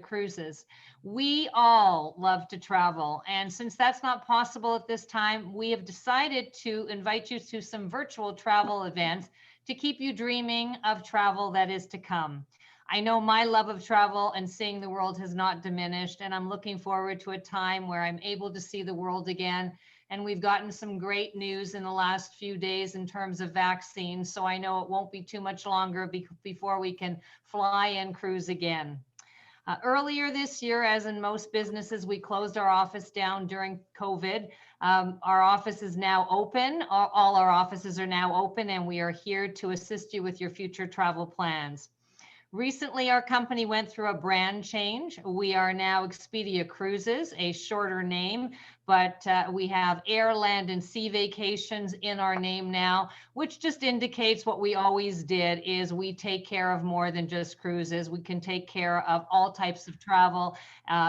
cruises. We all love to travel, and since that's not possible at this time, we have decided to invite you to some virtual travel events to keep you dreaming of travel that is to come. I know my love of travel and seeing the world has not diminished, and I'm looking forward to a time where I'm able to see the world again. And we've gotten some great news in the last few days in terms of vaccines, so I know it won't be too much longer before we can fly and cruise again. Earlier this year, as in most businesses, we closed our office down during COVID. Our office is now open. All our offices are now open, and we are here to assist you with your future travel plans. Recently, our company went through a brand change. We are now Expedia Cruises, a shorter name, but we have air, land, and sea vacations in our name now, which just indicates what we always did is we take care of more than just cruises. We can take care of all types of travel,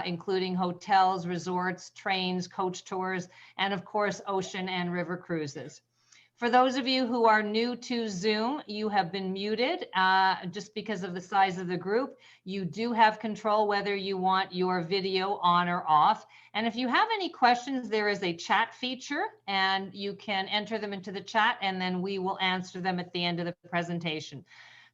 including hotels, resorts, trains, coach tours, and of course, ocean and river cruises. For those of you who are new to Zoom, you have been muted just because of the size of the group. You do have control whether you want your video on or off. And if you have any questions, there is a chat feature and you can enter them into the chat and then we will answer them at the end of the presentation.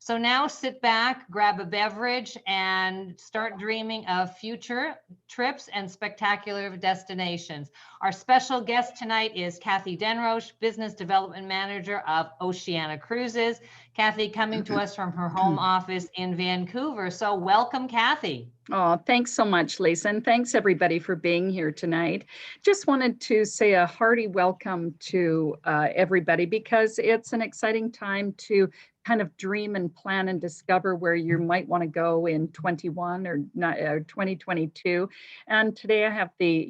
So now sit back, grab a beverage, and start dreaming of future trips and spectacular destinations. Our special guest tonight is Kathy Denroche, Business Development Manager of Oceania Cruises. Kathy coming to us from her home office in Vancouver. So welcome, Kathy. Oh, thanks so much, Lisa, and thanks everybody for being here tonight. Just wanted to say a hearty welcome to everybody because it's an exciting time to kind of dream and plan and discover where you might want to go in 21 or 2022. And today I have the,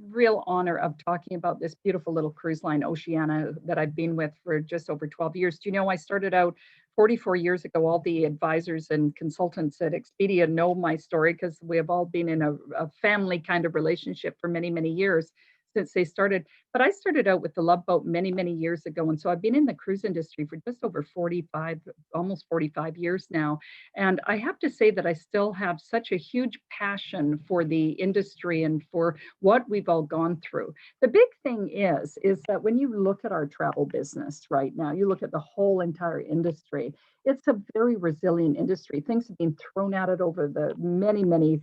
real honor of talking about this beautiful little cruise line, Oceania, that I've been with for just over 12 years. Do you know I started out 44 years ago? All the advisors and consultants at Expedia know my story because we have all been in a family kind of relationship for many, many years since they started. But I started out with the Love Boat many, many years ago. And so I've been in the cruise industry for just over 45, almost 45 years now. And I have to say that I still have such a huge passion for the industry and for what we've all gone through. The big thing is that when you look at our travel business right now, you look at the whole entire industry, it's a very resilient industry. Things have been thrown at it over the many, many,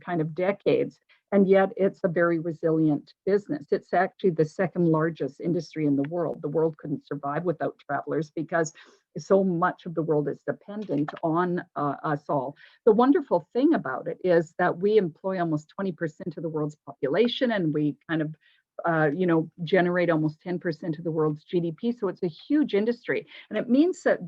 kind of decades. And yet it's a very resilient business. It's actually the second largest industry in the world. The world couldn't survive without travelers because so much of the world is dependent on us all. The wonderful thing about it is that we employ almost 20% of the world's population, and we kind of generate almost 10% of the world's GDP. So it's a huge industry. And it means that,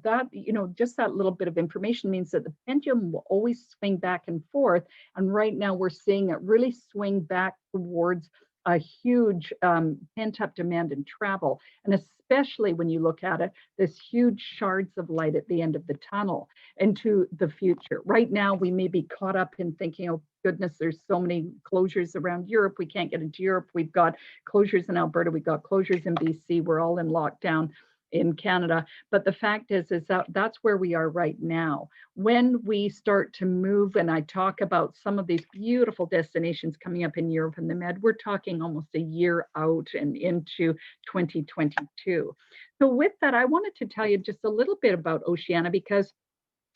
just that little bit of information means that the pendulum will always swing back and forth. And right now we're seeing it really swing back towards a huge pent-up demand in travel. And especially when you look at it, this huge shards of light at the end of the tunnel into the future. Right now, we may be caught up in thinking, oh goodness, there's so many closures around Europe. We can't get into Europe. We've got closures in Alberta. We've got closures in BC. We're all in lockdown in Canada. But the fact is that that's where we are right now. When we start to move, and I talk about some of these beautiful destinations coming up in Europe and the Med, we're talking almost a year out and into 2022. So with that, I wanted to tell you just a little bit about Oceania because,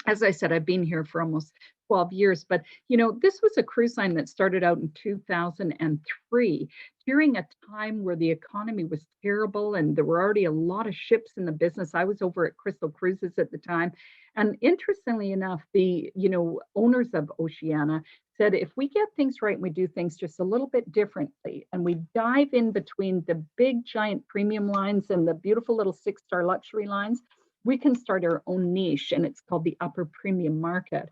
as I said, I've been here for almost 12 years, but this was a cruise line that started out in 2003 during a time where the economy was terrible and there were already a lot of ships in the business. I was over at Crystal Cruises at the time. And interestingly enough, the owners of Oceania said, if we get things right and we do things just a little bit differently and we dive in between the big giant premium lines and the beautiful little 6-star luxury lines, we can start our own niche, and it's called the upper premium market.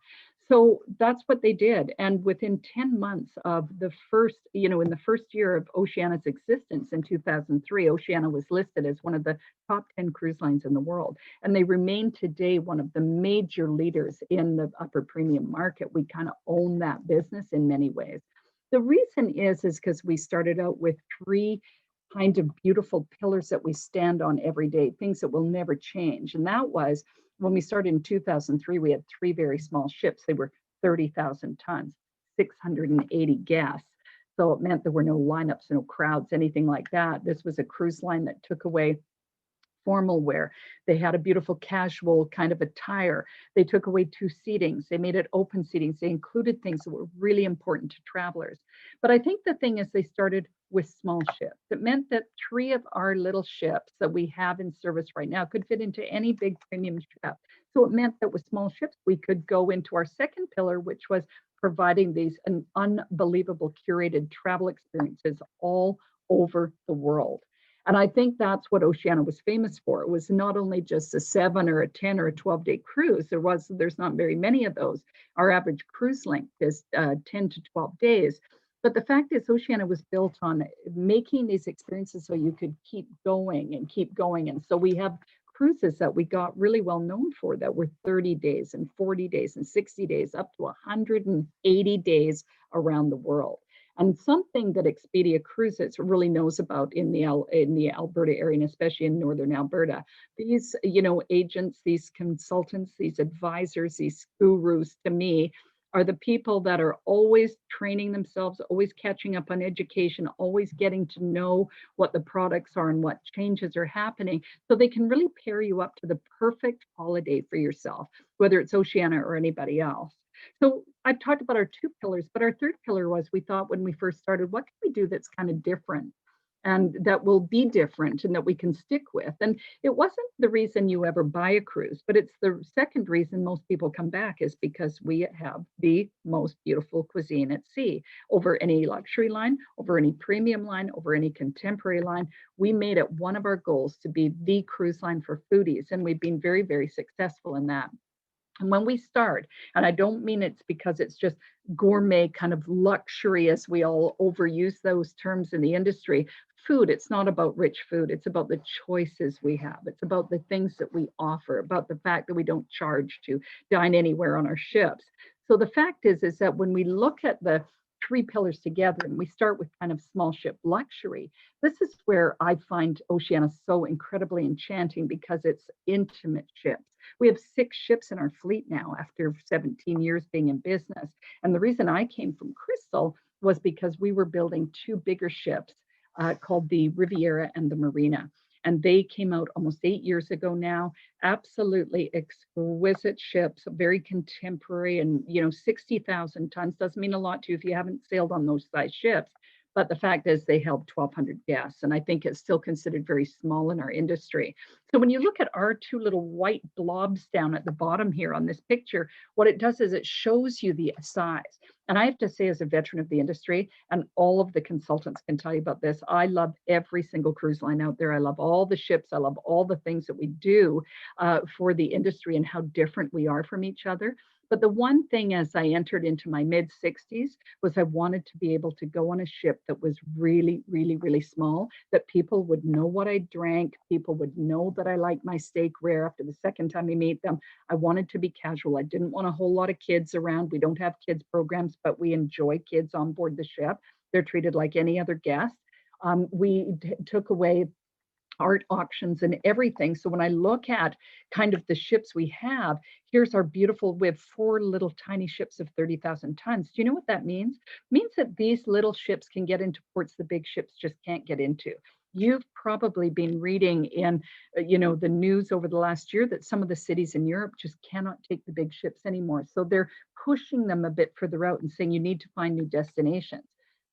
So that's what they did. And within 10 months of the first, in the first year of Oceania's existence in 2003, Oceania was listed as one of the top 10 cruise lines in the world. And they remain today one of the major leaders in the upper premium market. We kind of own that business in many ways. The reason is because we started out with 3 kind of beautiful pillars that we stand on every day, things that will never change. And that was when we started in 2003, we had 3 very small ships. They were 30,000 tons. 680 guests. So it meant there were no lineups, no crowds, anything like that. This was a cruise line that took away formal wear. They had a beautiful casual kind of attire. They took away 2 seatings. They made it open seatings. They included things that were really important to travelers. But I think the thing is they started with small ships. It meant that 3 of our little ships that we have in service right now could fit into any big premium ship. So it meant that with small ships, we could go into our second pillar, which was providing these unbelievable curated travel experiences all over the world. And I think that's what Oceania was famous for. It was not only just a 7 or a 10 or a 12-day cruise. There's not very many of those. Our average cruise length is 10 to 12 days. But the fact is, Oceania was built on making these experiences so you could keep going and keep going. And so we have cruises that we got really well known for that were 30 days and 40 days and 60 days, up to 180 days around the world. And something that Expedia Cruises really knows about in the Alberta area, and especially in northern Alberta, these agents, these consultants, these advisors, these gurus, to me, are the people that are always training themselves, always catching up on education, always getting to know what the products are and what changes are happening, so they can really pair you up to the perfect holiday for yourself, whether it's Oceania or anybody else. So I've talked about our 2 pillars, but our third pillar was, we thought when we first started, what can we do that's kind of different and that will be different and that we can stick with? And it wasn't the reason you ever buy a cruise, but it's the second reason most people come back, is because we have the most beautiful cuisine at sea. Over any luxury line, over any premium line, over any contemporary line, we made it one of our goals to be the cruise line for foodies. And we've been very, very successful in that. And when we start, and I don't mean it's because it's just gourmet kind of luxury, as we all overuse those terms in the industry. Food, it's not about rich food. It's about the choices we have. It's about the things that we offer, about the fact that we don't charge to dine anywhere on our ships. So the fact is that when we look at the 3 pillars together and we start with kind of small ship luxury, this is where I find Oceania so incredibly enchanting, because it's intimate ships. We have 6 ships in our fleet now after 17 years being in business. And the reason I came from Crystal was because we were building 2 bigger ships called the Riviera and the Marina. And they came out almost 8 years ago now. Absolutely exquisite ships, very contemporary, and 60,000 tons doesn't mean a lot to you if you haven't sailed on those size ships. But the fact is they held 1,200 guests, and I think it's still considered very small in our industry. So when you look at our 2 little white blobs down at the bottom here on this picture, what it does is it shows you the size. And I have to say, as a veteran of the industry, and all of the consultants can tell you about this, I love every single cruise line out there. I love all the ships. I love all the things that we do for the industry and how different we are from each other. But the one thing, as I entered into my mid 60s, was I wanted to be able to go on a ship that was really, really, really small, that people would know what I drank. People would know that I liked my steak rare after the second time we meet them. I wanted to be casual. I didn't want a whole lot of kids around. We don't have kids programs, but we enjoy kids on board the ship. They're treated like any other guest. We took away art auctions and everything. So when I look at kind of the ships we have, here's our beautiful, we have 4 little tiny ships of 30,000 tons. Do you know what that means? It means that these little ships can get into ports the big ships just can't get into. You've probably been reading in, the news over the last year that some of the cities in Europe just cannot take the big ships anymore. So they're pushing them a bit further out and saying you need to find new destinations.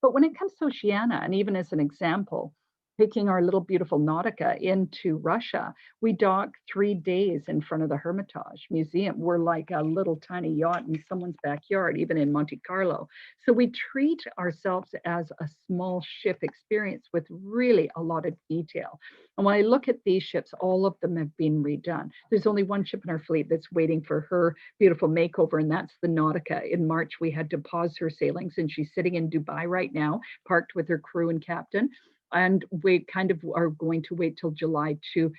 But when it comes to Oceania, and even as an example, taking our little beautiful Nautica into Russia, we dock 3 days in front of the Hermitage Museum. We're like a little tiny yacht in someone's backyard, even in Monte Carlo. So we treat ourselves as a small ship experience with really a lot of detail. And when I look at these ships, all of them have been redone. There's only one ship in our fleet that's waiting for her beautiful makeover, and that's the Nautica. In March, we had to pause her sailings, and she's sitting in Dubai right now, parked with her crew and captain. And we kind of are going to wait till July to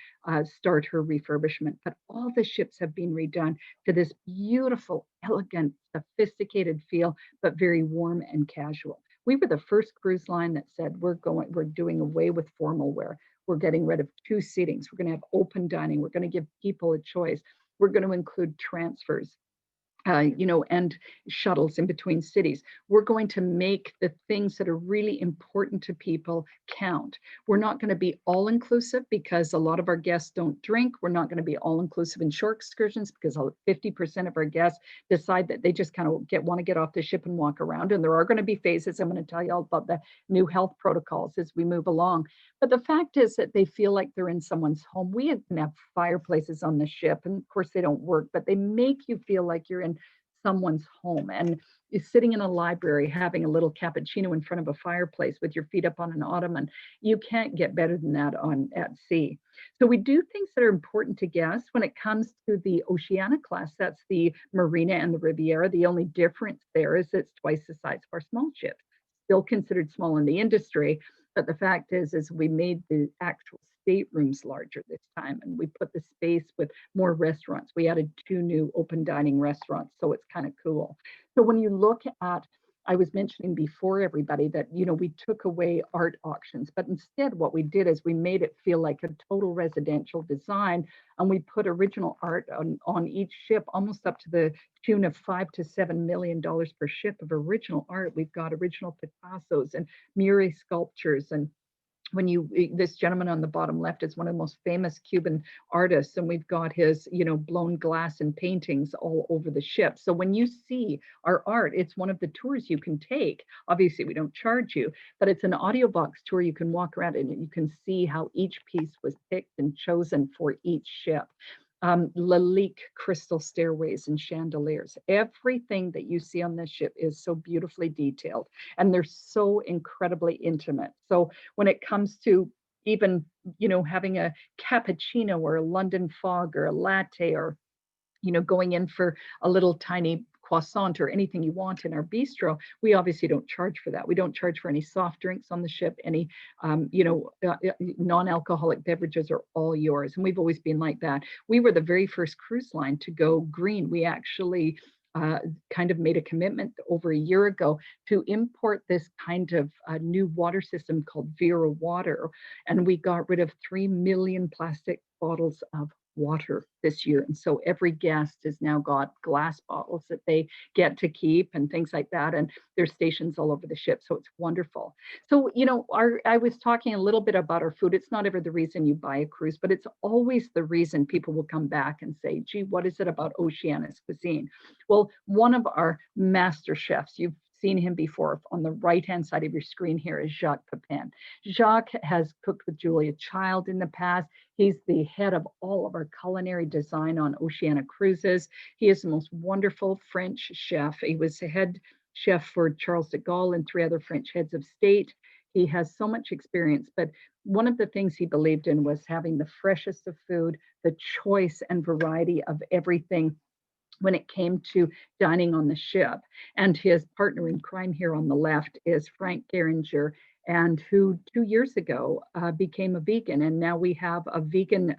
start her refurbishment. But all the ships have been redone to this beautiful, elegant, sophisticated feel, but very warm and casual. We were the first cruise line that said, we're doing away with formal wear. We're getting rid of 2 seatings. We're going to have open dining. We're going to give people a choice. We're going to include transfers. and shuttles in between cities. We're going to make the things that are really important to people count. We're not going to be all inclusive because a lot of our guests don't drink. We're not going to be all inclusive in shore excursions because 50% of our guests decide that they just kind of want to get off the ship and walk around. And there are going to be phases. I'm going to tell you all about the new health protocols as we move along. But the fact is that they feel like they're in someone's home. We can have fireplaces on the ship, and of course they don't work, but they make you feel like you're in someone's home. And you're sitting in a library having a little cappuccino in front of a fireplace with your feet up on an ottoman. You can't get better than that at sea. So we do things that are important to guests. When it comes to the Oceania class, that's the Marina and the Riviera. The only difference there is it's twice the size of our small ships. Still considered small in the industry, but the fact is we made the actual staterooms larger this time, and we put the space with more restaurants. We added 2 new open dining restaurants, so it's kind of cool. So when you look at, I was mentioning before everybody that, we took away art auctions, but instead what we did is we made it feel like a total residential design, and we put original art on each ship, almost up to the tune of $5 to $7 million per ship of original art. We've got original Picassos and Muray sculptures, and this gentleman on the bottom left is one of the most famous Cuban artists, and we've got his, blown glass and paintings all over the ship. So when you see our art, it's one of the tours you can take. Obviously, we don't charge you, but it's an audio box tour. You can walk around and you can see how each piece was picked and chosen for each ship. Lalique crystal stairways and chandeliers. Everything that you see on this ship is so beautifully detailed, and they're so incredibly intimate. So when it comes to even, having a cappuccino or a London fog or a latte, or, going in for a little tiny croissant or anything you want in our bistro, we obviously don't charge for that. We don't charge for any soft drinks on the ship. Any, non-alcoholic beverages are all yours. And we've always been like that. We were the very first cruise line to go green. We actually kind of made a commitment over a year ago to import this kind of new water system called Vera Water. And we got rid of 3 million plastic bottles of water this year. And so every guest has now got glass bottles that they get to keep and things like that. And there's stations all over the ship. So it's wonderful. So, I was talking a little bit about our food. It's not ever the reason you buy a cruise, but it's always the reason people will come back and say, gee, what is it about Oceania's cuisine? Well, one of our master chefs, you've seen him before, on the right-hand side of your screen here, is Jacques Pepin. Jacques has cooked with Julia Child in the past. He's the head of all of our culinary design on Oceania cruises. He is the most wonderful French chef. He was the head chef for Charles de Gaulle and 3 other French heads of state. He has so much experience, but one of the things he believed in was having the freshest of food, the choice and variety of everything when it came to dining on the ship. And his partner in crime here on the left is Frank Geringer, and who 2 years ago became a vegan. And now we have a vegan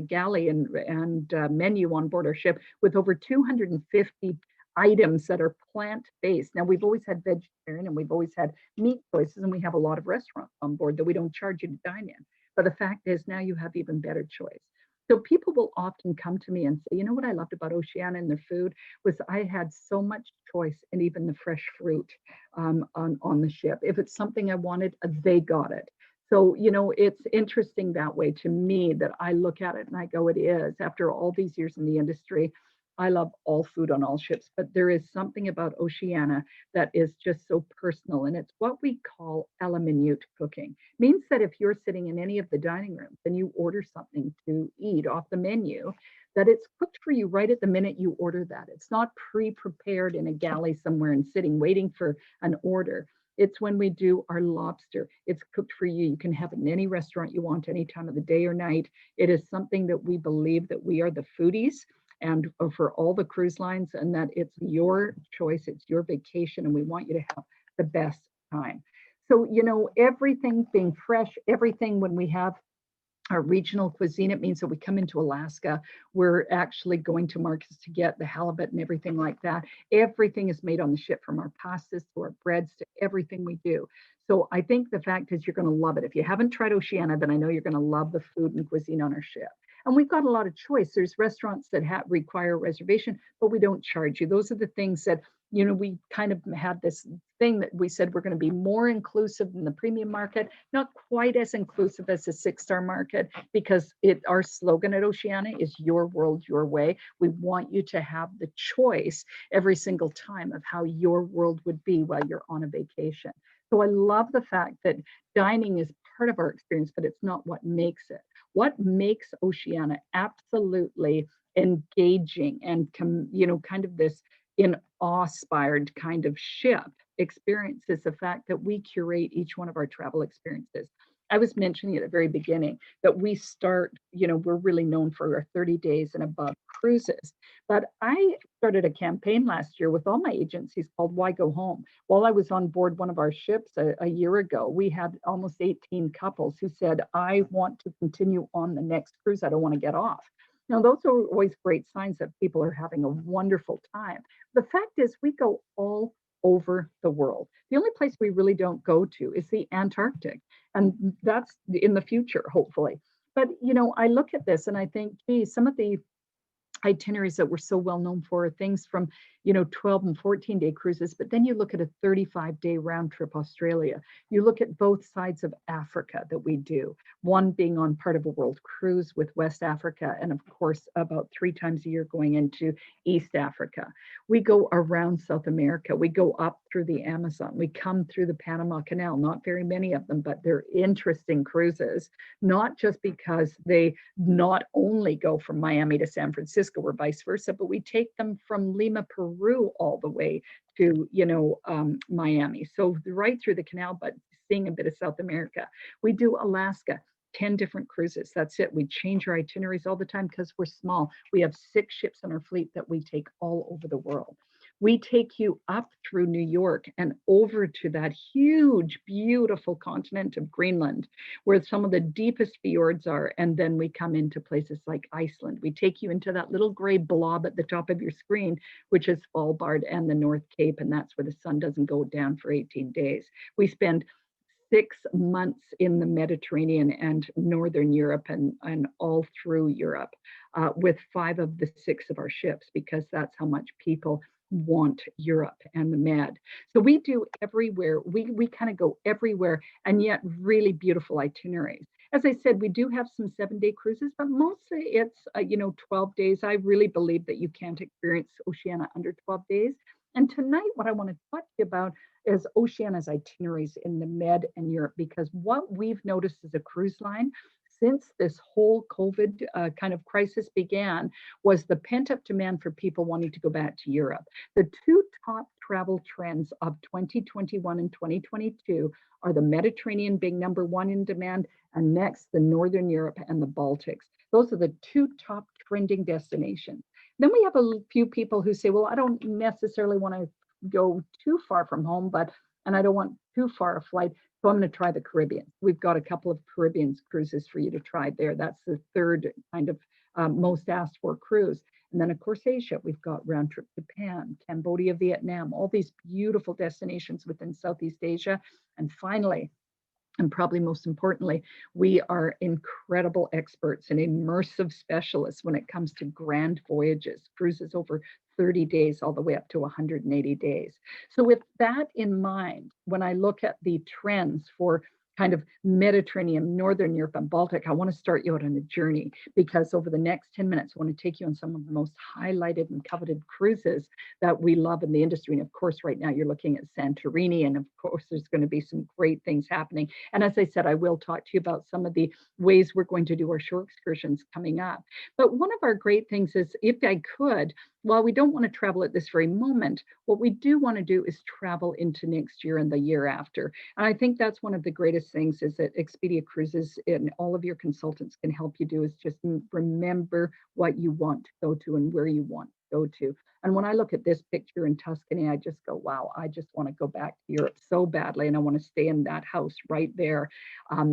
galley and menu on board our ship with over 250 items that are plant-based. Now, we've always had vegetarian and we've always had meat choices, and we have a lot of restaurants on board that we don't charge you to dine in. But the fact is, now you have even better choice. So people will often come to me and say, what I loved about Oceania and their food was I had so much choice, and even the fresh fruit on the ship. If it's something I wanted, they got it. So, it's interesting that way to me, that I look at it and I go, it is. After all these years in the industry, I love all food on all ships, but there is something about Oceania that is just so personal, and it's what we call a la minute cooking. It means that if you're sitting in any of the dining rooms and you order something to eat off the menu, that it's cooked for you right at the minute you order that. It's not pre-prepared in a galley somewhere and sitting waiting for an order. It's when we do our lobster. It's cooked for you. You can have it in any restaurant you want, any time of the day or night. It is something that we believe that we are the foodies, and for all the cruise lines, and that it's your choice, it's your vacation, and we want you to have the best time. So, everything being fresh, everything, when we have our regional cuisine, it means that we come into Alaska, we're actually going to markets to get the halibut and everything like that. Everything is made on the ship, from our pastas to our breads to everything we do. So I think the fact is you're going to love it. If you haven't tried Oceania, then I know you're going to love the food and cuisine on our ship. And we've got a lot of choice. There's restaurants that require a reservation, but we don't charge you. Those are the things that, you know, we kind of had this thing that we said we're going to be more inclusive in the premium market, not quite as inclusive as the 6-star market, because our slogan at Oceania is your world, your way. We want you to have the choice every single time of how your world would be while you're on a vacation. So I love the fact that dining is part of our experience, but it's not what makes it. What makes Oceania absolutely engaging and, you know, kind of this in awe-inspired kind of ship experience is the fact that we curate each one of our travel experiences. I was mentioning at the very beginning that we start, you know, we're really known for our 30 days and above cruises. But I started a campaign last year with all my agencies called Why Go Home? While I was on board one of our ships a year ago, we had almost 18 couples who said, I want to continue on the next cruise. I don't want to get off. Now, those are always great signs that people are having a wonderful time. The fact is, we go all over the world. The only place we really don't go to is the Antarctic, and that's in the future, hopefully. But, you know, I look at this and I think, geez, some of the itineraries that we're so well known for are things from, you know, 12 and 14-day cruises, but then you look at a 35-day round trip Australia. You look at both sides of Africa that we do, one being on part of a world cruise with West Africa, and of course, about 3 times a year going into East Africa. We go around South America. We go up through the Amazon. We come through the Panama Canal, not very many of them, but they're interesting cruises, not just because they not only go from Miami to San Francisco or vice versa, but we take them from Lima, Peru, all the way to, you know, Miami. So right through the canal, but seeing a bit of South America. We do Alaska, 10 different cruises. That's it. We change our itineraries all the time because we're small. We have 6 ships in our fleet that we take all over the world. We take you up through New York and over to that huge, beautiful continent of Greenland, where some of the deepest fjords are. And then we come into places like Iceland. We take you into that little gray blob at the top of your screen, which is Svalbard and the North Cape. And that's where the sun doesn't go down for 18 days. We spend 6 months in the Mediterranean and Northern Europe and all through Europe with 5 of the 6 of our ships, because that's how much people want Europe and the Med. So we do everywhere. We kind of go everywhere, and yet really beautiful itineraries. As I said, we do have some 7-day cruises, but mostly it's, you know, 12 days. I really believe that you can't experience Oceania under 12 days. And tonight, what I want to talk to you about is Oceania's itineraries in the Med and Europe, because what we've noticed as a cruise line since this whole COVID kind of crisis began was the pent-up demand for people wanting to go back to Europe. The 2 top travel trends of 2021 and 2022 are the Mediterranean being number 1 in demand, and next the Northern Europe and the Baltics. Those are the 2 top trending destinations. Then we have a few people who say, well, I don't necessarily want to go too far from home, and I don't want too far a flight, so I'm going to try the Caribbean. We've got a couple of Caribbean cruises for you to try there. That's the 3rd kind of most asked for cruise. And then, of course, Asia. We've got round trip Japan, Cambodia, Vietnam, all these beautiful destinations within Southeast Asia. And finally, and probably most importantly, we are incredible experts and immersive specialists when it comes to grand voyages, cruises over 30 days all the way up to 180 days. So with that in mind, when I look at the trends for kind of Mediterranean, Northern Europe, and Baltic, I want to start you out on a journey, because over the next 10 minutes, I want to take you on some of the most highlighted and coveted cruises that we love in the industry. And of course, right now you're looking at Santorini, and of course, there's going to be some great things happening. And as I said, I will talk to you about some of the ways we're going to do our shore excursions coming up. But one of our great things is, if I could, while we don't want to travel at this very moment, what we do want to do is travel into next year and the year after. And I think that's one of the greatest things is that Expedia Cruises and all of your consultants can help you do, is just remember what you want to go to and where you want to go to. And when I look at this picture in Tuscany, I just go, wow, I just want to go back to Europe so badly. And I want to stay in that house right there,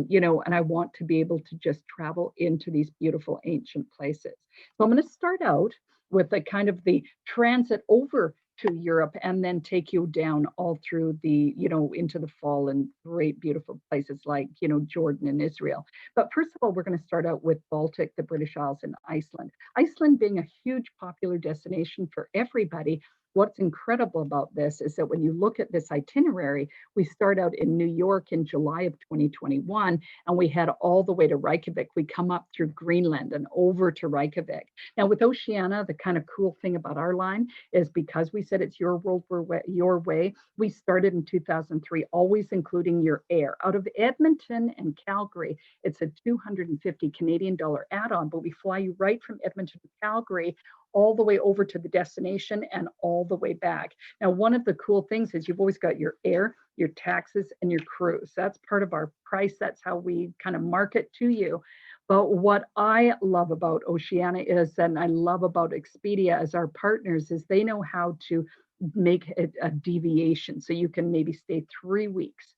you know, and I want to be able to just travel into these beautiful ancient places. So I'm going to start out with the kind of the transit over to Europe and then take you down all through the, into the fall and great, beautiful places like, Jordan and Israel. But first of all, we're going to start out with Baltic, the British Isles, and Iceland. Iceland being a huge popular destination for everybody. What's incredible about this is that when you look at this itinerary, we start out in New York in July of 2021, and we head all the way to Reykjavik. We come up through Greenland and over to Reykjavik. Now with Oceania, the kind of cool thing about our line is because we said it's your world, your way, we started in 2003, always including your air. Out of Edmonton and Calgary, it's a 250 Canadian dollar add-on, but we fly you right from Edmonton to Calgary all the way over to the destination and all the way back. Now, one of the cool things is you've always got your air, your taxes, and your cruise. That's part of our price. That's how we kind of market to you. But what I love about Oceania is, and I love about Expedia as our partners, is they know how to make it a deviation. So you can maybe stay 3 weeks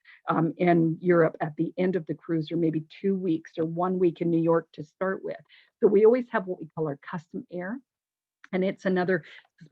in Europe at the end of the cruise, or maybe 2 weeks or 1 week in New York to start with. So we always have what we call our custom air. And it's another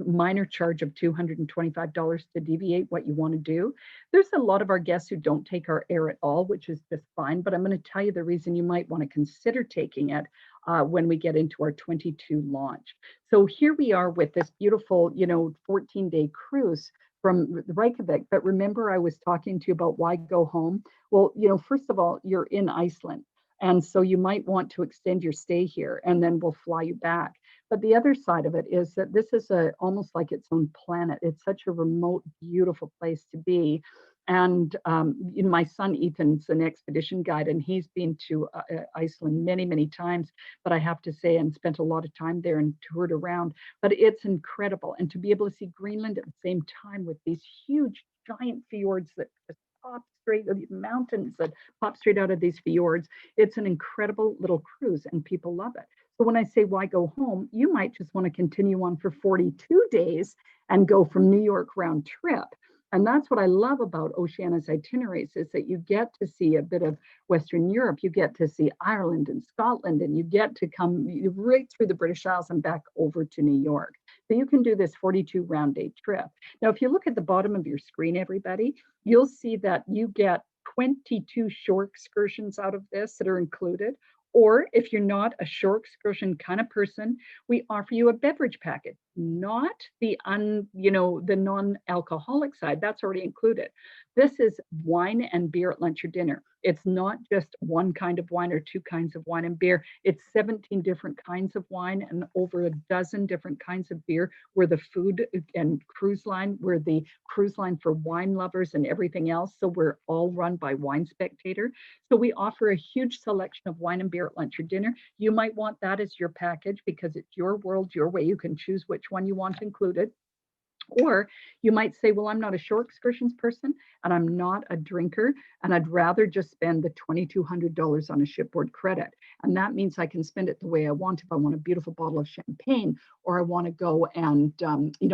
minor charge of $225 to deviate what you want to do. There's a lot of our guests who don't take our air at all, which is just fine. But I'm going to tell you the reason you might want to consider taking it when we get into our 22 launch. So here we are with this beautiful, 14-day cruise from Reykjavik. But remember, I was talking to you about why go home? Well, first of all, you're in Iceland. And so you might want to extend your stay here, and then we'll fly you back. But the other side of it is that this is almost like its own planet. It's such a remote, beautiful place to be. And my son Ethan's an expedition guide, and he's been to Iceland many, many times. But I have to say, and spent a lot of time there and toured around. But it's incredible, and to be able to see Greenland at the same time with these huge, giant fjords that just pop straight, these mountains that pop straight out of these fjords. It's an incredible little cruise, and people love it. So when I say why go home, you might just want to continue on for 42 days and go from New York round trip. And that's what I love about Oceania's itineraries, is that you get to see a bit of Western Europe, you get to see Ireland and Scotland, and you get to come right through the British Isles and back over to New York. So you can do this 42 round day trip. Now, if you look at the bottom of your screen, everybody, you'll see that you get 22 shore excursions out of this that are included. Or if you're not a shore excursion kind of person, we offer you a beverage package, not the non-alcoholic side. That's already included. This is wine and beer at lunch or dinner. It's not just one kind of wine or two kinds of wine and beer. It's 17 different kinds of wine and over a dozen different kinds of beer. We're the food and cruise line. We're the cruise line for wine lovers and everything else. So we're all run by Wine Spectator. So we offer a huge selection of wine and beer at lunch or dinner. You might want that as your package because it's your world, your way. You can choose which one you want included. Or you might say, well, I'm not a shore excursions person and I'm not a drinker, and I'd rather just spend the $2,200 on a shipboard credit. And that means I can spend it the way I want. If I want a beautiful bottle of champagne, or I want to go and,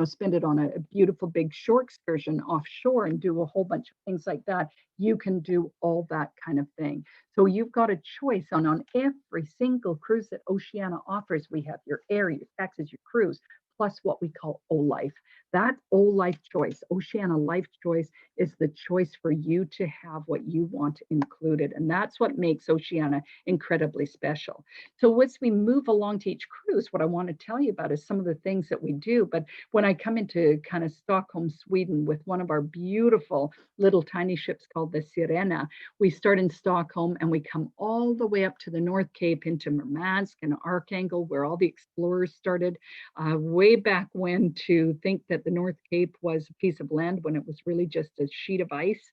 spend it on a beautiful big shore excursion offshore and do a whole bunch of things like that, you can do all that kind of thing. So you've got a choice on every single cruise that Oceania offers. We have your air, your taxis, your cruise, plus what we call O-Life. That O-Life choice, Oceania Life choice, is the choice for you to have what you want included. And that's what makes Oceania incredibly special. So as we move along to each cruise, what I want to tell you about is some of the things that we do. But when I come into kind of Stockholm, Sweden, with one of our beautiful little tiny ships called the Sirena, we start in Stockholm and we come all the way up to the North Cape into Murmansk and Archangel, where all the explorers started way back when, to think that the North Cape was a piece of land when it was really just a sheet of ice.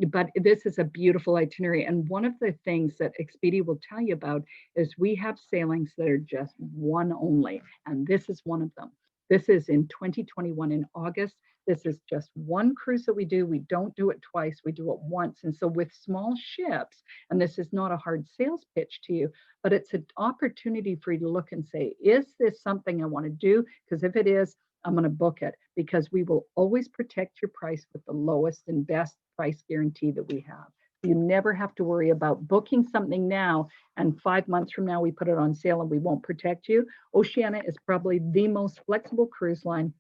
But this is a beautiful itinerary. And one of the things that Expedia will tell you about is we have sailings that are just one only. And this is one of them. This is in 2021 in August. This is just one cruise that we do. We don't do it twice. We do it once. And so with small ships, and this is not a hard sales pitch to you, but it's an opportunity for you to look and say, is this something I want to do? Because if it is, I'm going to book it, because we will always protect your price with the lowest and best price guarantee that we have. You never have to worry about booking something now and 5 months from now we put it on sale and we won't protect you. Oceania is probably the most flexible cruise line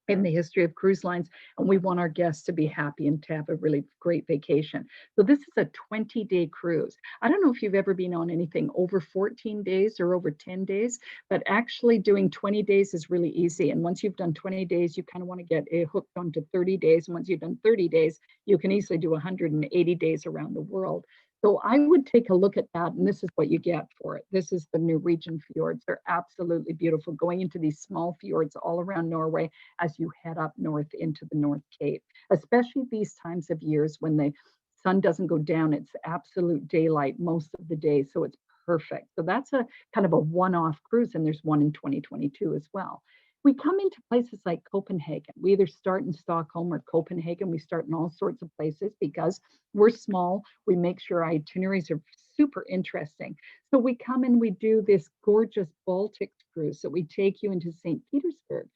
in the history of cruise lines, and we want our guests to be happy and to have a really great vacation. So this is a 20-day cruise. I don't know if you've ever been on anything over 14 days or over 10 days, but actually doing 20 days is really easy. And once you've done 20 days, you kind of want to get hooked onto 30 days. And once you've done 30 days, you can easily do 180 days around the world. So I would take a look at that, and this is what you get for it. This is the Norwegian fjords. They're absolutely beautiful, going into these small fjords all around Norway as you head up north into the North Cape, especially these times of years when the sun doesn't go down. It's absolute daylight most of the day, so it's perfect. So that's a kind of a one-off cruise, and there's one in 2022 as well. We come into places like Copenhagen. We either start in Stockholm or Copenhagen. We start in all sorts of places because we're small. We make sure our itineraries are super interesting. So we come and we do this gorgeous Baltic cruise that we take you into St. Petersburg.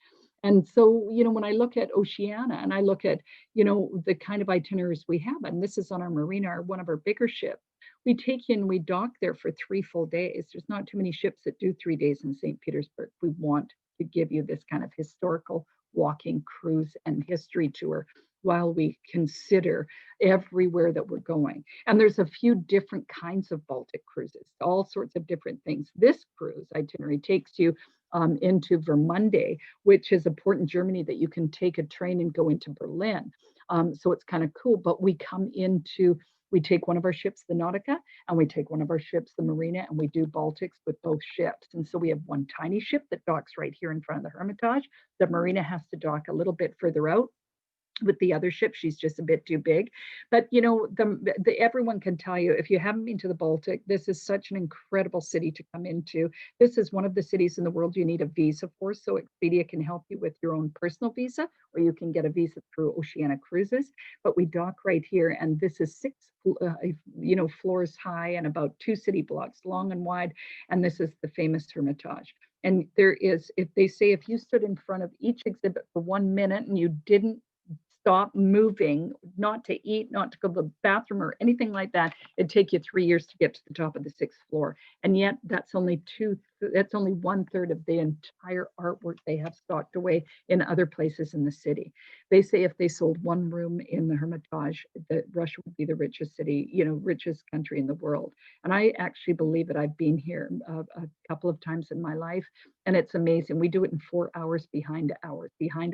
And so, when I look at Oceania and I look at, the kind of itineraries we have, and this is on our marina, or one of our bigger ships, we take you and we dock there for 3 full days. There's not too many ships that do 3 days in St. Petersburg. We want to give you this kind of historical walking cruise and history tour while we consider everywhere that we're going. And there's a few different kinds of Baltic cruises, all sorts of different things. This cruise itinerary takes you into Vermunde, which is a port in Germany that you can take a train and go into Berlin. So it's kind of cool, but we take one of our ships, the Nautica, and we take one of our ships, the Marina, and we do Baltics with both ships. And so we have one tiny ship that docks right here in front of the Hermitage. The Marina has to dock a little bit further out. With the other ship, she's just a bit too big. But everyone can tell you, if you haven't been to the Baltic, this is such an incredible city to come into. This is one of the cities in the world you need a visa for. So Expedia can help you with your own personal visa, or you can get a visa through Oceania Cruises. But we dock right here, and this is 6 floors high and about 2 city blocks long and wide. And this is the famous Hermitage. And there is, if you stood in front of each exhibit for 1 minute and you didn't stop moving, not to eat, not to go to the bathroom or anything like that, it'd take you 3 years to get to the top of the 6th floor. And yet that's only 1/3 of the entire artwork they have stocked away in other places in the city. They say if they sold 1 room in the Hermitage, that Russia would be the richest city, richest country in the world. And I actually believe it. I've been here a couple of times in my life, and it's amazing. We do it in 4 hours behind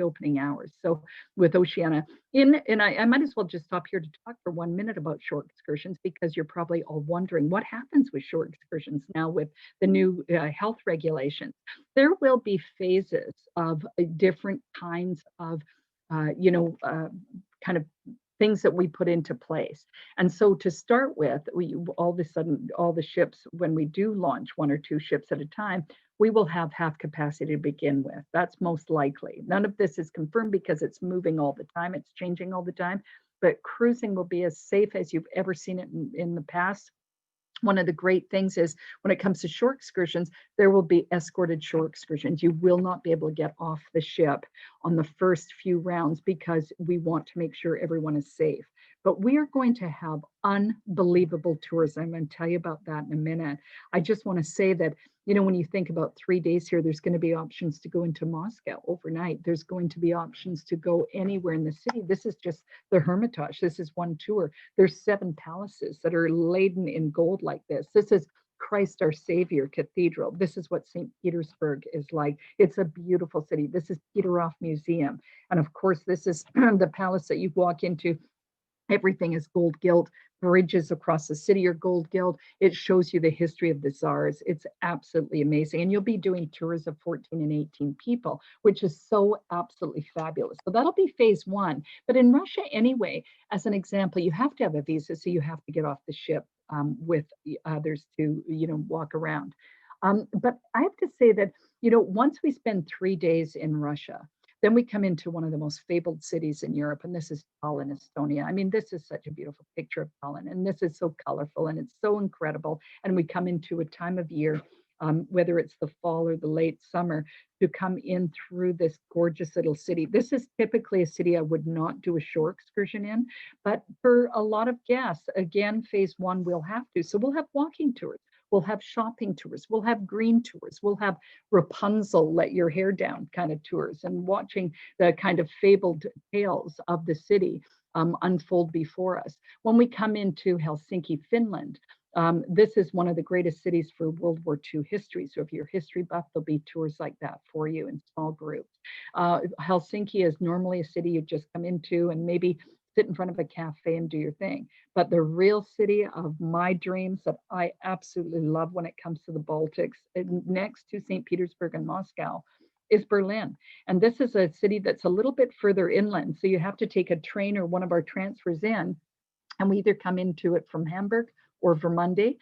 opening hours. So with Oceania, I might as well just stop here to talk for 1 minute about short excursions, because you're probably all wondering what happens with short excursions now with the new health regulations. There will be phases of different kinds of, kind of things that we put into place. And so to start with, all of a sudden, all the ships, when we do launch 1 or 2 ships at a time, we will have half capacity to begin with. That's most likely. None of this is confirmed because it's moving all the time. It's changing all the time. But cruising will be as safe as you've ever seen it in the past. One of the great things is when it comes to shore excursions, there will be escorted shore excursions. You will not be able to get off the ship on the first few rounds because we want to make sure everyone is safe. But we are going to have unbelievable tours. I'm going to tell you about that in a minute. I just want to say that, when you think about 3 days here, there's going to be options to go into Moscow overnight. There's going to be options to go anywhere in the city. This is just the Hermitage. This is one tour. There's 7 palaces that are laden in gold like this. This is Christ our Savior Cathedral. This is what St. Petersburg is like. It's a beautiful city. This is Peterhof Museum. And of course, this is the palace that you walk into. Everything is gold gilt. Bridges across the city are gold gilt. It shows you the history of the czars. It's absolutely amazing. And you'll be doing tours of 14 and 18 people, which is so absolutely fabulous. So that'll be phase 1. But in Russia anyway, as an example, you have to have a visa. So you have to get off the ship with the others to, walk around. But I have to say that, once we spend 3 days in Russia, then we come into one of the most fabled cities in Europe, and this is Tallinn, Estonia. I mean, this is such a beautiful picture of Tallinn, and this is so colorful, and it's so incredible. And we come into a time of year, whether it's the fall or the late summer, to come in through this gorgeous little city. This is typically a city I would not do a shore excursion in, but for a lot of guests, again, phase 1, we'll have to. So we'll have walking tours. We'll have shopping tours. We'll have green tours. We'll have Rapunzel, let your hair down kind of tours, and watching the kind of fabled tales of the city unfold before us. When we come into Helsinki, Finland, this is one of the greatest cities for World War II history. So if you're a history buff, there'll be tours like that for you in small groups. Helsinki is normally a city you just come into and maybe sit in front of a cafe and do your thing. But the real city of my dreams that I absolutely love when it comes to the Baltics, next to St. Petersburg and Moscow, is Berlin. And this is a city that's a little bit further inland. So you have to take a train or one of our transfers in, and we either come into it from Hamburg or Vermunde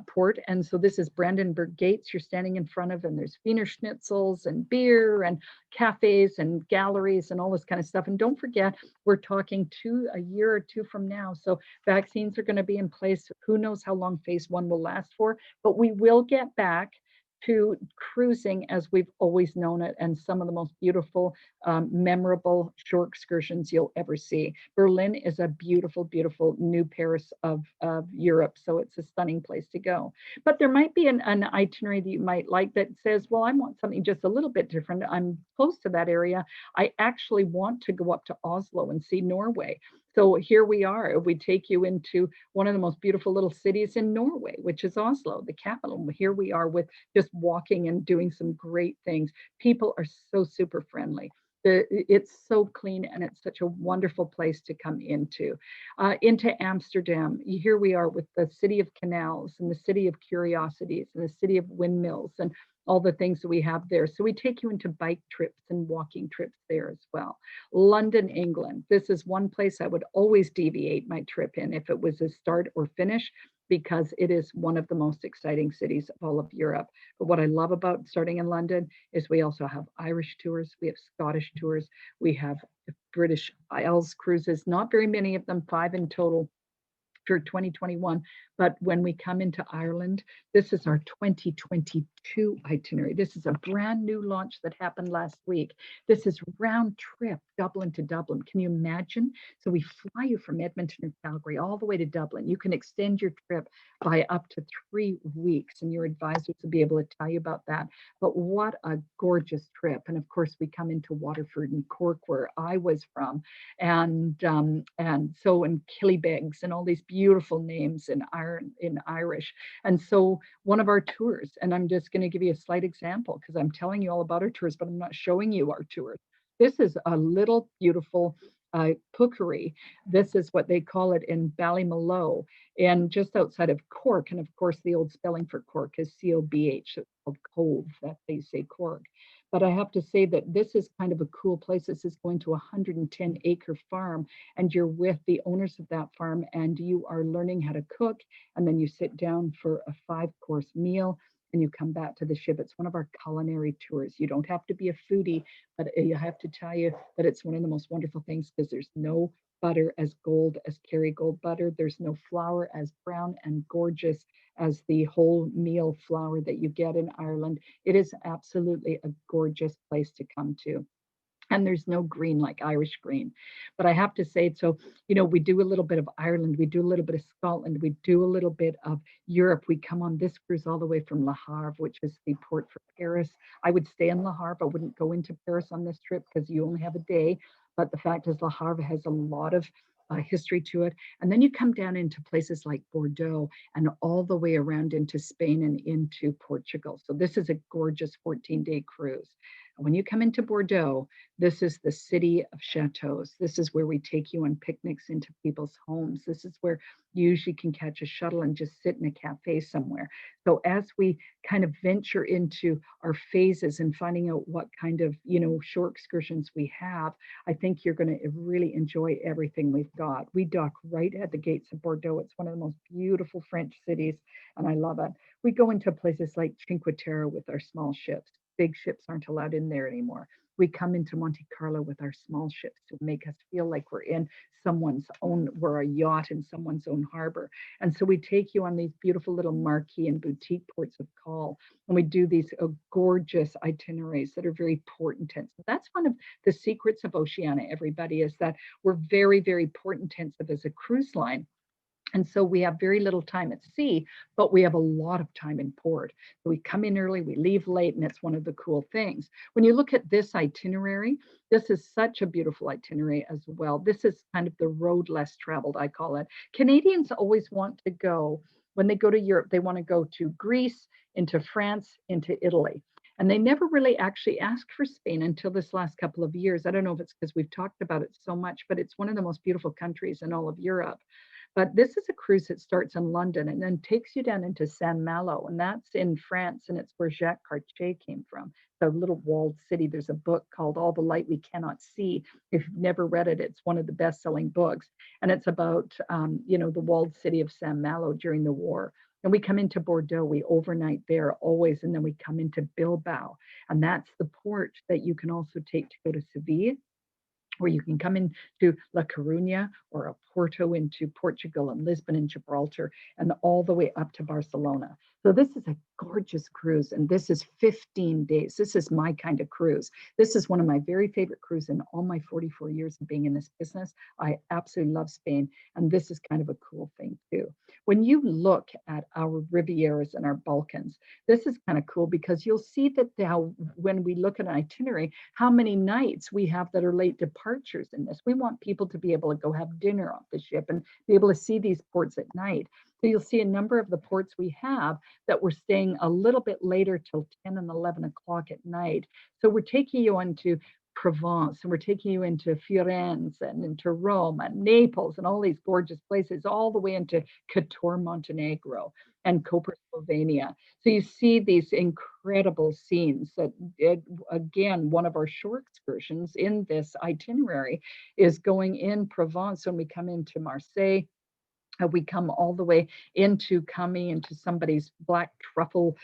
port. And so this is Brandenburg Gates you're standing in front of, and there's Wiener Schnitzels and beer and cafes and galleries and all this kind of stuff. And don't forget, we're talking a year or two from now. So vaccines are going to be in place. Who knows how long phase 1 will last for, but we will get back to cruising as we've always known it, and some of the most beautiful, memorable shore excursions you'll ever see. Berlin is a beautiful, beautiful new Paris of Europe, so it's a stunning place to go. But there might be an itinerary that you might like that says, well, I want something just a little bit different. I'm close to that area. I actually want to go up to Oslo and see Norway. So here we are. We take you into one of the most beautiful little cities in Norway, which is Oslo, the capital. Here we are with just walking and doing some great things. People are so super friendly. It's so clean, and it's such a wonderful place to come into. Into Amsterdam, here we are with the city of canals and the city of curiosities and the city of windmills and all the things that we have there. So we take you into bike trips and walking trips there as well. London, England. This is one place I would always deviate my trip in if it was a start or finish, because it is one of the most exciting cities of all of Europe. But what I love about starting in London is we also have Irish tours, we have Scottish tours, we have British Isles cruises, not very many of them, 5 in total for 2021. But when we come into Ireland, this is our 2022 itinerary. This is a brand new launch that happened last week. This is round trip, Dublin to Dublin. Can you imagine? So we fly you from Edmonton or Calgary all the way to Dublin. You can extend your trip by up to 3 weeks, and your advisors will be able to tell you about that. But what a gorgeous trip. And of course, we come into Waterford and Cork, where I was from, and so in Killybegs and all these beautiful names in Irish. And so one of our tours, and I'm just going to give you a slight example because I'm telling you all about our tours, but I'm not showing you our tours. This is a little beautiful pookery. This is what they call it in Ballymaloe, and just outside of Cork. And of course, the old spelling for Cork is COBH. It's called Cove. That they say Cork. But I have to say that this is kind of a cool place. This is going to a 110-acre farm, and you're with the owners of that farm, and you are learning how to cook. And then you sit down for a 5-course meal, and you come back to the ship. It's one of our culinary tours. You don't have to be a foodie, but I have to tell you that it's one of the most wonderful things, because there's no butter as gold as Kerrygold butter. There's no flour as brown and gorgeous as the whole meal flour that you get in Ireland. It is absolutely a gorgeous place to come to. And there's no green like Irish green. But I have to say, so, we do a little bit of Ireland, we do a little bit of Scotland, we do a little bit of Europe. We come on this cruise all the way from Le Havre, which is the port for Paris. I would stay in Le Havre. I wouldn't go into Paris on this trip because you only have a day. But the fact is, Le Havre has a lot of history to it. And then you come down into places like Bordeaux and all the way around into Spain and into Portugal. So this is a gorgeous 14-day cruise. When you come into Bordeaux, this is the city of chateaus. This is where we take you on picnics into people's homes. This is where you usually can catch a shuttle and just sit in a cafe somewhere. So as we kind of venture into our phases and finding out what kind of, shore excursions we have, I think you're going to really enjoy everything we've got. We dock right at the gates of Bordeaux. It's one of the most beautiful French cities, and I love it. We go into places like Cinque Terre with our small ships. Big ships aren't allowed in there anymore. We come into Monte Carlo with our small ships to make us feel like we're a yacht in someone's own harbor. And so we take you on these beautiful little marquee and boutique ports of call, and we do these gorgeous itineraries that are very port intensive. That's one of the secrets of Oceania, everybody, is that we're very, very port intensive as a cruise line. And so we have very little time at sea, but we have a lot of time in port. So we come in early, we leave late, and it's one of the cool things. When you look at this itinerary, this is such a beautiful itinerary as well. This is kind of the road less traveled, I call it. Canadians always want to go, when they go to Europe, they want to go to Greece, into France, into Italy. And they never really actually ask for Spain until this last couple of years. I don't know if it's because we've talked about it so much, but it's one of the most beautiful countries in all of Europe. But this is a cruise that starts in London and then takes you down into Saint Malo, and that's in France, and it's where Jacques Cartier came from, the little walled city. There's a book called All the Light We Cannot See. If you've never read it, it's one of the best-selling books, and it's about the walled city of Saint Malo during the war. And we come into Bordeaux, we overnight there always, and then we come into Bilbao, and that's the port that you can also take to go to Seville, or you can come into La Coruña or a Porto into Portugal and Lisbon and Gibraltar and all the way up to Barcelona. So this is a gorgeous cruise, and this is 15 days. This is my kind of cruise. This is one of my very favorite cruises in all my 44 years of being in this business. I absolutely love Spain, and this is kind of a cool thing too. When you look at our Rivieras and our Balkans, this is kind of cool because you'll see that when we look at an itinerary, how many nights we have that are late departures in this. We want people to be able to go have dinner off the ship and be able to see these ports at night. So you'll see a number of the ports we have that we're staying a little bit later till 10 and 11 o'clock at night. So we're taking you into Provence, and we're taking you into Firenze and into Rome and Naples and all these gorgeous places, all the way into Kotor, Montenegro, and Koper, Slovenia. So you see these incredible scenes that, again, one of our shore excursions in this itinerary is going in Provence when we come into Marseille. We come all the way coming into somebody's black truffle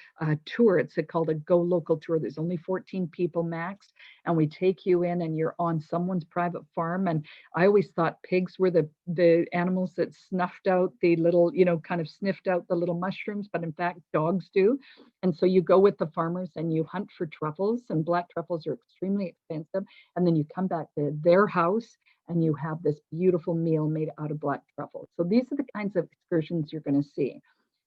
tour. It's called a Go Local tour. There's only 14 people max, and we take you in, and you're on someone's private farm. And I always thought pigs were the animals that snuffed out the little, kind of sniffed out the little mushrooms, but in fact, dogs do. And so you go with the farmers and you hunt for truffles, and black truffles are extremely expensive. And then you come back to their house, and you have this beautiful meal made out of black truffle. So these are the kinds of excursions you're going to see.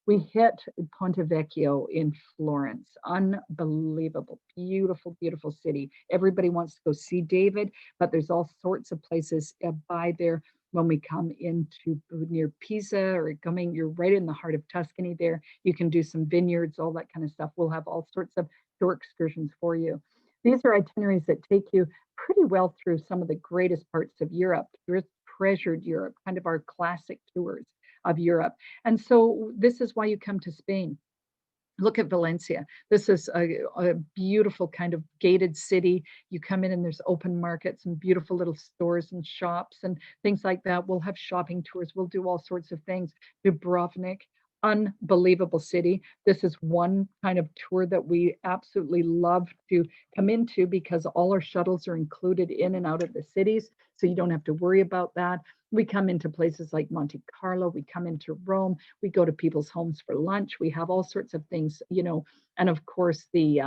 We hit Ponte Vecchio in Florence. Unbelievable, beautiful, beautiful city. Everybody wants to go see David, but there's all sorts of places by there. When we come into near Pisa or you're right in the heart of Tuscany there. You can do some vineyards, all that kind of stuff. We'll have all sorts of tour excursions for you. These are itineraries that take you pretty well through some of the greatest parts of Europe, treasured Europe, kind of our classic tours of Europe. And so this is why you come to Spain. Look at Valencia. This is a beautiful kind of gated city. You come in and there's open markets and beautiful little stores and shops and things like that. We'll have shopping tours. We'll do all sorts of things. Dubrovnik, unbelievable city. This is one kind of tour that we absolutely love to come into because all our shuttles are included in and out of the cities. So you don't have to worry about that. We come into places like Monte Carlo, we come into Rome, we go to people's homes for lunch, we have all sorts of things, and of course the,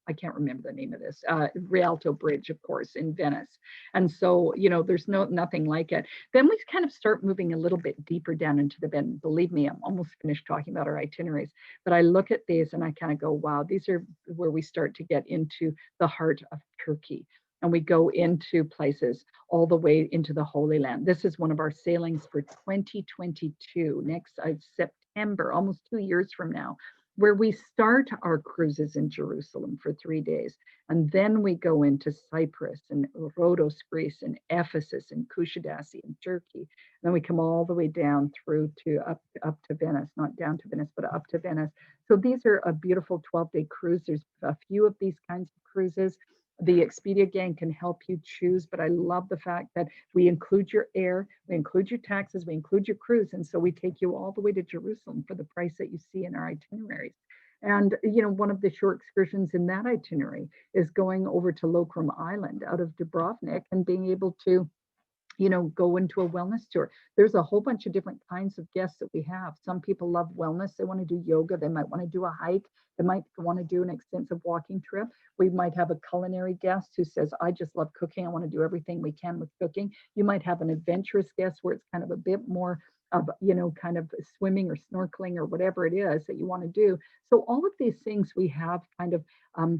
I can't remember the name of this, Rialto Bridge, of course, in Venice. And so, there's nothing like it. Then we kind of start moving a little bit deeper down into the bend. Believe me, I'm almost finished talking about our itineraries, but I look at these and I kind of go, wow, these are where we start to get into the heart of Turkey. And we go into places all the way into the Holy Land. This is one of our sailings for 2022, next September, almost 2 years from now, where we start our cruises in Jerusalem for 3 days. And then we go into Cyprus and Rhodos, Greece, and Ephesus and Kushadasi in Turkey. And then we come all the way down through to up to Venice, not down to Venice, but up to Venice. So these are a beautiful 12-day cruise. There's a few of these kinds of cruises. The Expedia gang can help you choose, but I love the fact that we include your air, we include your taxes, we include your cruise, and so we take you all the way to Jerusalem for the price that you see in our itineraries. And one of the short excursions in that itinerary is going over to Lokrum Island out of Dubrovnik and being able to go into a wellness tour. There's a whole bunch of different kinds of guests that we have. Some people love wellness. They want to do yoga. They might want to do a hike. They might want to do an extensive walking trip. We might have a culinary guest who says, I just love cooking. I want to do everything we can with cooking. You might have an adventurous guest where it's kind of a bit more of, kind of swimming or snorkeling or whatever it is that you want to do. So all of these things we have kind of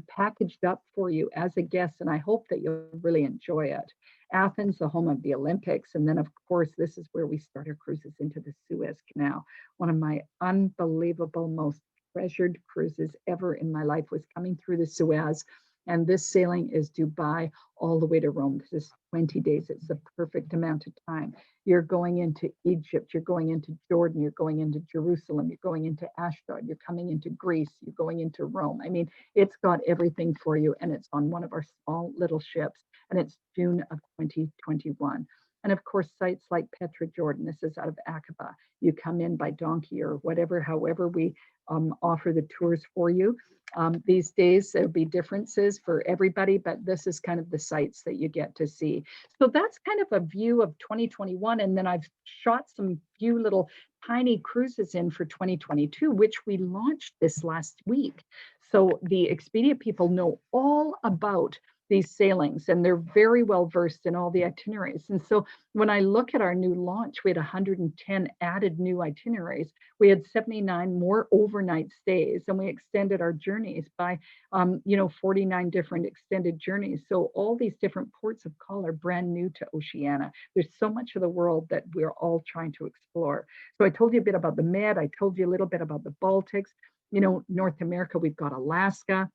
packaged up for you as a guest, and I hope that you'll really enjoy it. Athens, the home of the Olympics. And then, of course, this is where we start our cruises into the Suez Canal. One of my unbelievable, most treasured cruises ever in my life was coming through the Suez. And this sailing is Dubai all the way to Rome. This is 20 days. It's the perfect amount of time. You're going into Egypt. You're going into Jordan. You're going into Jerusalem. You're going into Ashdod. You're coming into Greece. You're going into Rome. I mean, it's got everything for you. And it's on one of our small little ships. And it's June of 2021. And of course, sites like Petra, Jordan. This is out of Aqaba. You come in by donkey or whatever, however we offer the tours for you. These days, there'll be differences for everybody, but this is kind of the sites that you get to see. So that's kind of a view of 2021. And then I've shot some few little tiny cruises in for 2022, which we launched this last week. So the Expedia people know all about these sailings, and they're very well versed in all the itineraries. And so when I look at our new launch, we had 110 added new itineraries. We had 79 more overnight stays, and we extended our journeys by 49 different extended journeys. So all these different ports of call are brand new to Oceania. There's so much of the world that we're all trying to explore. So I told you a bit about the Med. I told you a little bit about the Baltics. North America, we've got Alaska.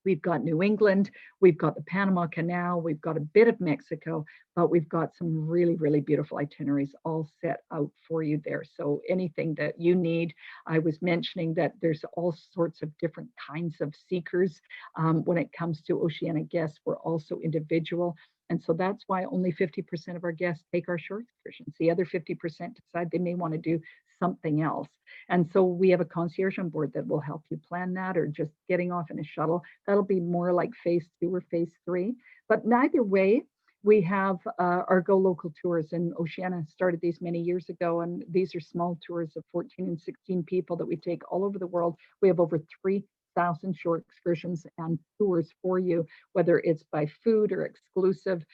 We've got New England, we've got the Panama Canal, we've got a bit of Mexico, but we've got some really, really beautiful itineraries all set out for you there. So anything that you need, I was mentioning that there's all sorts of different kinds of seekers. When it comes to Oceania guests, we're also individual. And so that's why only 50% of our guests take our shore excursions. The other 50% decide they may want to do something else. And so we have a concierge on board that will help you plan that, or just getting off in a shuttle. That'll be more like phase 2 or phase 3. But neither way, we have our Go Local tours, and Oceania started these many years ago. And these are small tours of 14 and 16 people that we take all over the world. We have over 3,000 shore excursions and tours for you, whether it's by food or exclusive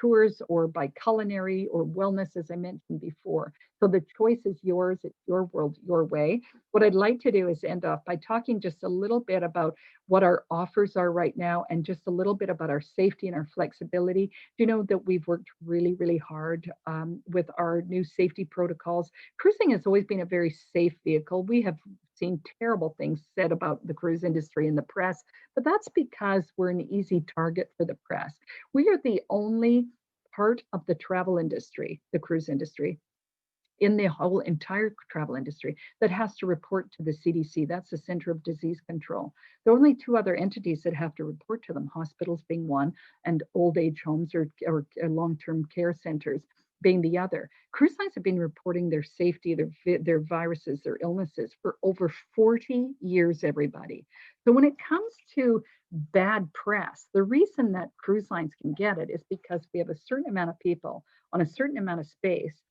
tours, or by culinary or wellness, as I mentioned before. So the choice is yours. It's your world, your way. What I'd like to do is end off by talking just a little bit about what our offers are right now, and just a little bit about our safety and our flexibility. You know that we've worked really, really hard with our new safety protocols. Cruising has always been a very safe vehicle. We have seen terrible things said about the cruise industry in the press, but that's because we're an easy target for the press. We are the only part of the travel industry, the cruise industry, in the whole entire travel industry, that has to report to the CDC. That's the Center of Disease Control. There are only 2 other entities that have to report to them, hospitals being one, and old age homes or long-term care centers being the other. Cruise lines have been reporting their safety, their viruses, their illnesses for over 40 years, everybody. So when it comes to bad press, the reason that cruise lines can get it is because we have a certain amount of people on a certain amount of space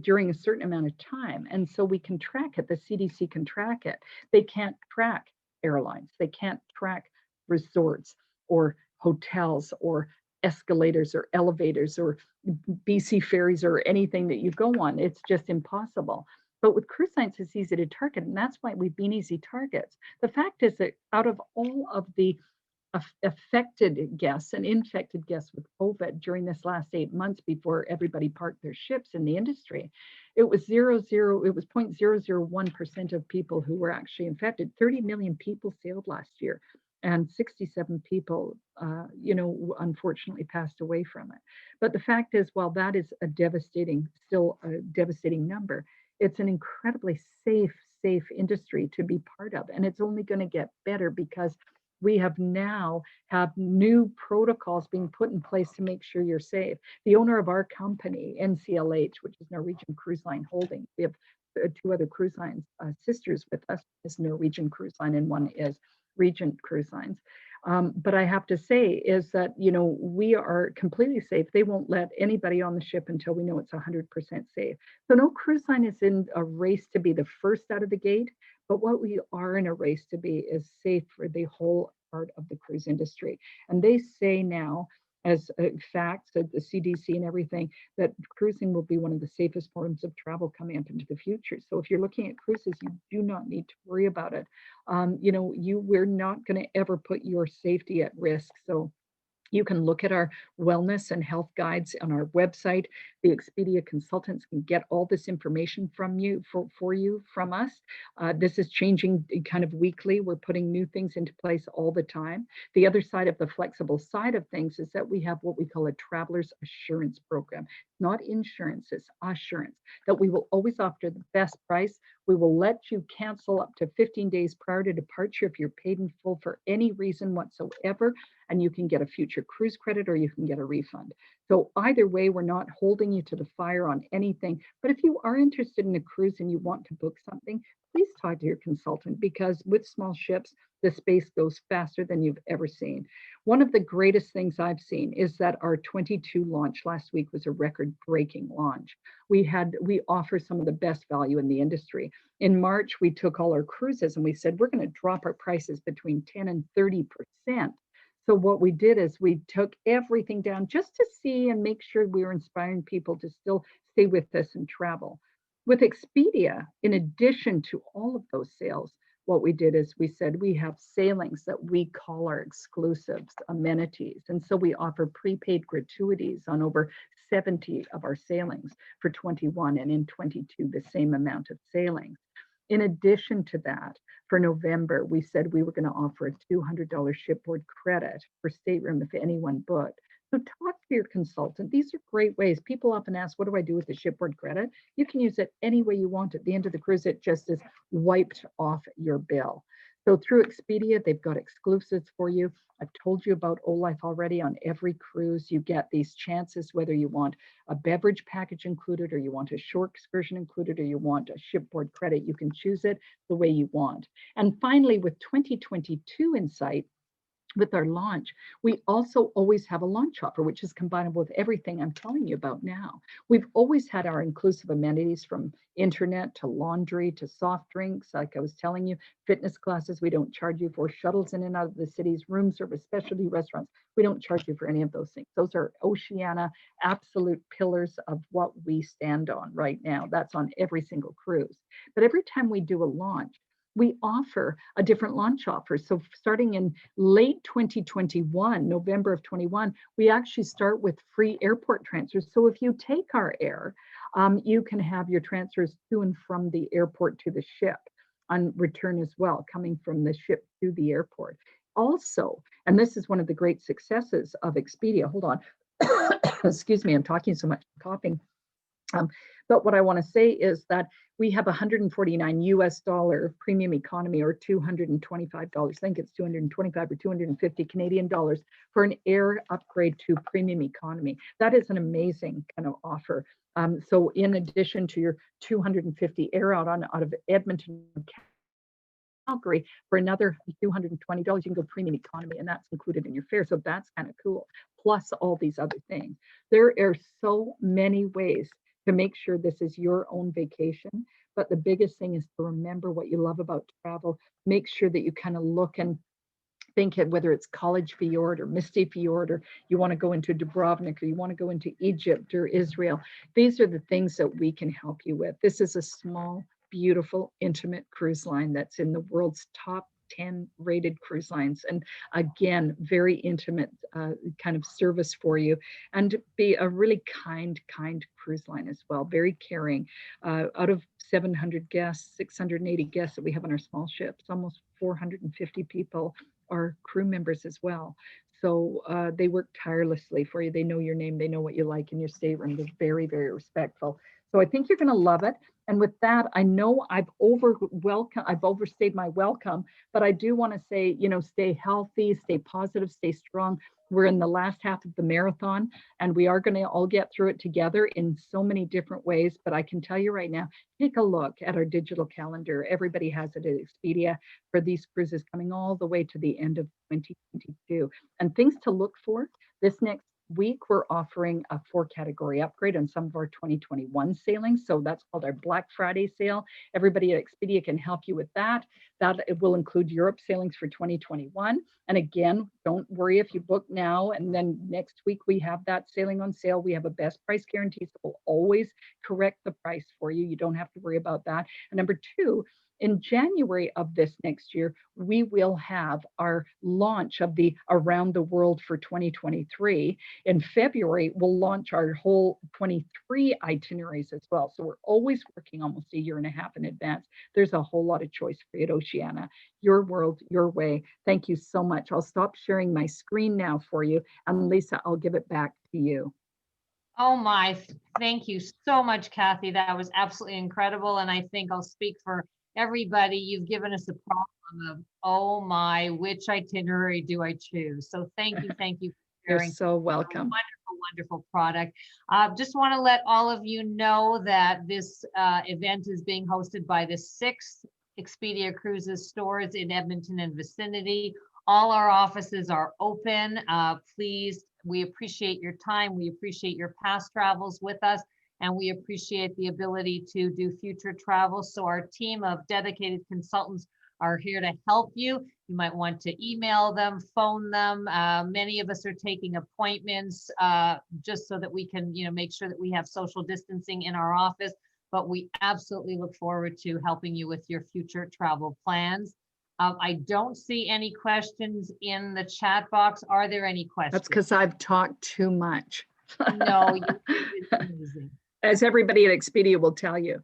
during a certain amount of time. And so we can track it. The CDC can track it. They can't track airlines. They can't track resorts or hotels or escalators or elevators or BC ferries or anything that you go on. It's just impossible. But with cruise lines, it's easy to target, and that's why we've been easy targets. The fact is that out of all of the affected guests and infected guests with COVID during this last 8 months before everybody parked their ships in the industry, it was 0.001% of people who were actually infected. 30 million people sailed last year, and 67 people, unfortunately passed away from it. But the fact is, while that is still a devastating number, it's an incredibly safe industry to be part of. And it's only going to get better because we have new protocols being put in place to make sure you're safe. The owner of our company, NCLH, which is Norwegian Cruise Line Holdings, we have 2 other cruise lines sisters with us, is Norwegian Cruise Line, and one is Regent Cruise Lines. But I have to say is that, you know, we are completely safe. They won't let anybody on the ship until we know it's 100% safe. So no cruise line is in a race to be the first out of the gate, but what we are in a race to be is safe for the whole part of the cruise industry. And they say now, as facts at the CDC and everything, that cruising will be one of the safest forms of travel coming up into the future. So if you're looking at cruises, you do not need to worry about it. You know, we're not going to ever put your safety at risk. So you can look at our wellness and health guides on our website. The Expedia consultants can get all this information from you for you from us. This is changing kind of weekly. We're putting new things into place all the time. The other side of the flexible side of things is that we have what we call a traveler's assurance program. Not insurance, it's assurance, that we will always offer the best price. We will let you cancel up to 15 days prior to departure if you're paid in full for any reason whatsoever, and you can get a future cruise credit or you can get a refund. So either way, we're not holding you to the fire on anything. But if you are interested in a cruise and you want to book something, please talk to your consultant, because with small ships, the space goes faster than you've ever seen. One of the greatest things I've seen is that our 22 launch last week was a record-breaking launch. We offer some of the best value in the industry. In March, we took all our cruises and we said, we're going to drop our prices between 10 and 30%. So what we did is we took everything down just to see and make sure we were inspiring people to still stay with us and travel. With Expedia, in addition to all of those sales, what we did is we said we have sailings that we call our exclusives amenities. And so we offer prepaid gratuities on over 70 of our sailings for 21, and in 22, the same amount of sailings. In addition to that, for November, we said we were going to offer a $200 shipboard credit for stateroom if anyone booked. So talk to your consultant. These are great ways. People often ask, what do I do with the shipboard credit? You can use it any way you want. At the end of the cruise, it just is wiped off your bill. So through Expedia, they've got exclusives for you. I've told you about Olife already. On every cruise, you get these chances, whether you want a beverage package included, or you want a shore excursion included, or you want a shipboard credit. You can choose it the way you want. And finally, with 2022 in sight, with our launch, we also always have a launch offer, which is combinable with everything I'm telling you about now. We've always had our inclusive amenities, from internet to laundry to soft drinks. Like I was telling you, fitness classes, we don't charge you for. Shuttles in and out of the cities, room service, specialty restaurants, we don't charge you for any of those things. Those are Oceania absolute pillars of what we stand on right now. That's on every single cruise. But every time we do a launch, we offer a different launch offer. So starting in late 2021, November of 21, we actually start with free airport transfers. So if you take our air, you can have your transfers to and from the airport to the ship on return as well, coming from the ship to the airport. Also, and this is one of the great successes of Expedia, hold on, excuse me, I'm talking so much, coughing. But what I want to say is that we have $149 US premium economy, or $225. I think it's 225 or 250 Canadian dollars for an air upgrade to premium economy. That is an amazing kind of offer. So in addition to your 250 air out of Edmonton, Calgary, for another $220, you can go premium economy, and that's included in your fare. So that's kind of cool. Plus all these other things. There are so many ways to make sure this is your own vacation. But the biggest thing is to remember what you love about travel. Make sure that you kind of look and think of whether it's College Fjord or Misty Fjord, or you want to go into Dubrovnik, or you want to go into Egypt or Israel. These are the things that we can help you with. This is a small, beautiful, intimate cruise line that's in the world's top 10 rated cruise lines. And again, very intimate kind of service for you, and be a really kind cruise line as well. Very caring. Out of 700 guests, 680 guests that we have on our small ships, almost 450 people are crew members as well. So they work tirelessly for you. They know your name, they know what you like in your stateroom. They're very, very respectful. So I think you're going to love it. And with that, I know I've overstayed my welcome, but I do want to say, stay healthy, stay positive, stay strong. We're in the last half of the marathon, and we are going to all get through it together in so many different ways. But I can tell you right now, take a look at our digital calendar. Everybody has it at Expedia for these cruises coming all the way to the end of 2022. And things to look for this next week, we're offering a 4-category upgrade on some of our 2021 sailings. So that's called our Black Friday sale. Everybody at Expedia can help you with that. That it will include Europe sailings for 2021. And again, don't worry if you book now and then next week we have that sailing on sale. We have a best price guarantee, so we'll always correct the price for you. You don't have to worry about that. And number 2, in January of this next year, we will have our launch of the Around the World for 2023. In February, we'll launch our whole 23 itineraries as well. So we're always working almost a year and a half in advance. There's a whole lot of choice for you at Oceania. Your world, your way. Thank you so much. I'll stop sharing my screen now for you. And Lisa, I'll give it back to you. Oh my, thank you so much, Kathy. That was absolutely incredible. And I think I'll speak for everybody. You've given us a problem of, oh my, which itinerary do I choose? So thank you for You're sharing. so welcome. Wonderful product. Just want to let all of you know that this event is being hosted by the 6 Expedia Cruises stores in Edmonton and vicinity. All our offices are open. Please, we appreciate your time. We appreciate your past travels with us, and we appreciate the ability to do future travel. So our team of dedicated consultants are here to help you. You might want to email them, phone them. Many of us are taking appointments just so that we can, make sure that we have social distancing in our office. But we absolutely look forward to helping you with your future travel plans. I don't see any questions in the chat box. Are there any questions? That's because I've talked too much. No, you're amazing. As everybody at Expedia will tell you.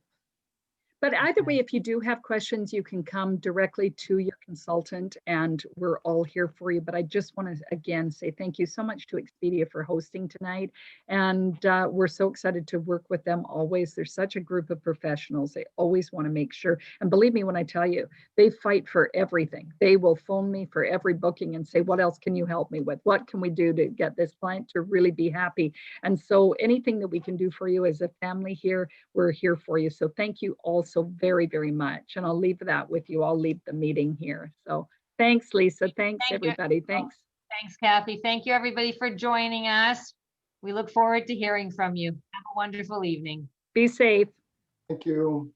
But either way, if you do have questions, you can come directly to your consultant and we're all here for you. But I just want to again say thank you so much to Expedia for hosting tonight. And we're so excited to work with them always. They're such a group of professionals. They always want to make sure. And believe me when I tell you, they fight for everything. They will phone me for every booking and say, what else can you help me with? What can we do to get this client to really be happy? And so anything that we can do for you as a family here, we're here for you. So thank you all so very, very much. And I'll leave that with you. I'll leave the meeting here. So thanks, Lisa. Thanks, everybody. Thanks. Thanks, Kathy. Thank you, everybody, for joining us. We look forward to hearing from you. Have a wonderful evening. Be safe. Thank you.